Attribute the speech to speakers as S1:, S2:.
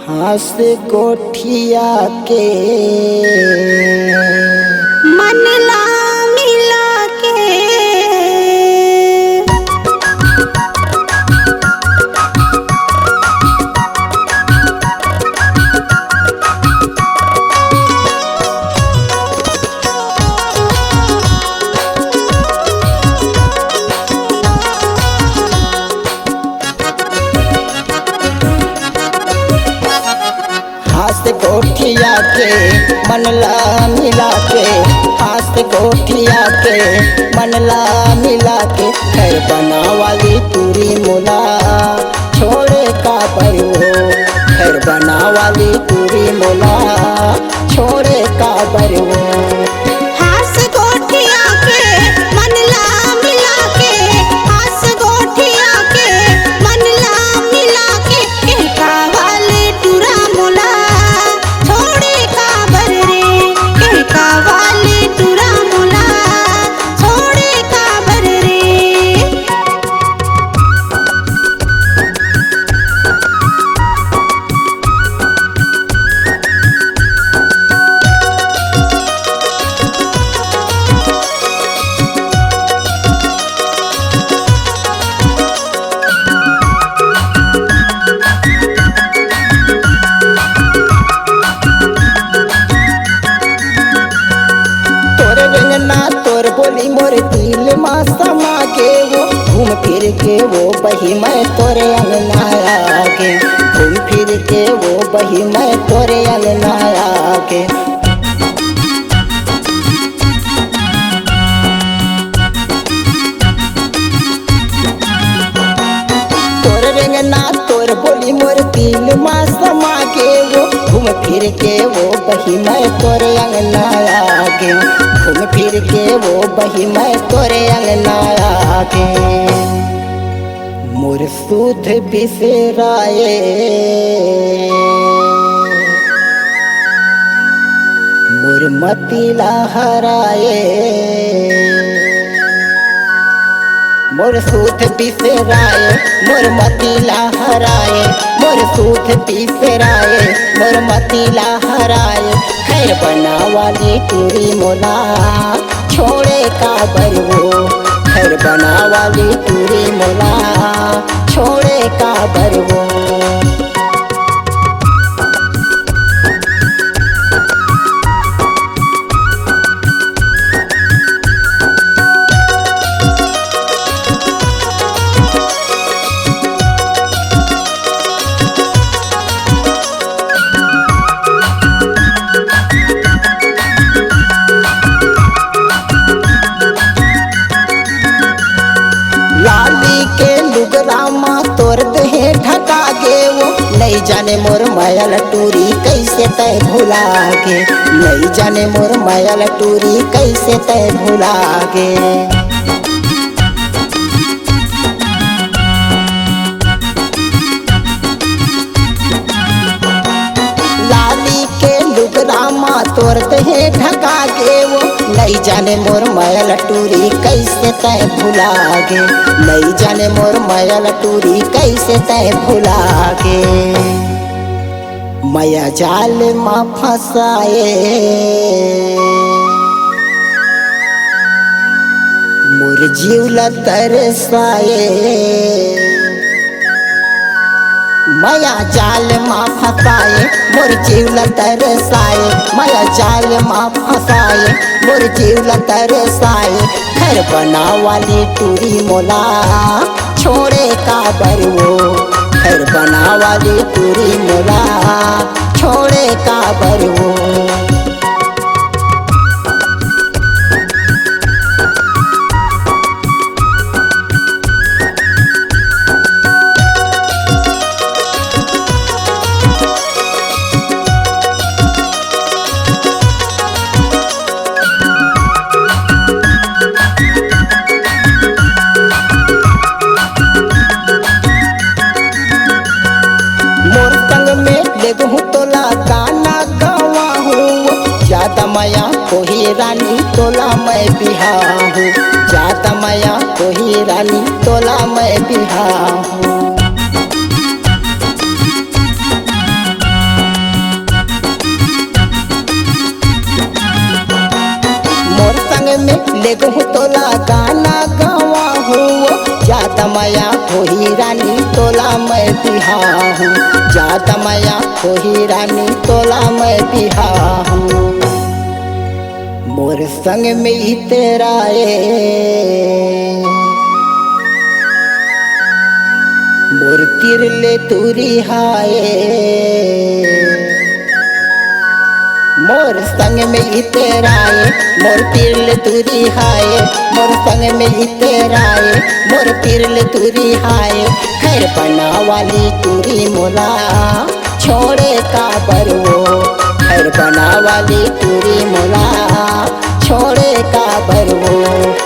S1: हंस कोठिया के
S2: मनला मिला के
S1: हंस कोठिया के मनला मिला के हंस कोठिया के मनला मिला के घर बना वाली पूरी मुला छोड़े का बरू घर बना वाली पूरी मुला छोड़े का बरू
S2: हंस गोठिया के मनला मिला के हंस गोठिया के मनला मिला के कहका वाले टूरा मोला छोड़े का बर रे कहका वाले टूरा मोला छोड़े का बर रे।
S1: तोर रंगना तोर बोली मोर दिल मा समा के वो घूम फिर के वो बही मैं तोरे अंगना आगे घूम फिर के वो बही मैं तोरे अंगना आगे तोर रंगना तोर बोली मोर दिल मा समा के वो घूम फिर के वो बही मैं तोरे अंगना आगे घूम फिर के वो बही मैं तोरे अंगना आगे मोर सुध बिसराए मोर मतिला हराए मोर सूथ बिसराए मोर मतिला हराए मोर सूथ बिसराए मोर मतिला हराए खैर बना वाली टूरी मोला छोड़े का बरवो खैर बना वाली टूरी मोला छोड़े का बरवो लाली के लुगरामा तोर दहे ढका गे वो नहीं जाने मोर मायल टूरी कैसे तय भुला गे नहीं जाने मोर मायल टूरी कैसे तय भुला गे लाली के लुगरामा तोर दहे ढका गे वो नहीं जाने मोर मायल टूरी कैसे तय भुला गे नहीं जाने मोर मायल टूरी कैसे तय भुला गे माया जाल मा फसाए मोर जीवला तरसाए माया जाल मा फसाए मोर जीवला तरसाए माया जाल मा फसाए मोर जीवला तरसाए घर बना वाली टूरी मोला छोड़े का बरवो घर बना वाली टूरी मोला छोड़े का बरवो मोर संग में लेगहूँ तोला गाना गावा हूँ ज्यादा माया कोही रानी तोला मैं बिहा हूँ ज्यादा माया कोही रानी तोला मैं बिहा हूँ लेगो तोला गाना गावा हो जाता माया होही रानी तोला मैं बिहा हूँ जाता माया होही रानी तोला मैं बिहा हूँ मोर संग में ही तेरा मोर तिरले तुरी हाय मोर संग में ही तेरा मोर तिरले तुरी हाय मोर संग में ही तेरा मोर तिरले तुरी हाय खैर बना वाली तुरी मोला छोड़े का बरवो खैर बना वाली तुरी मोला छोड़े का बरवो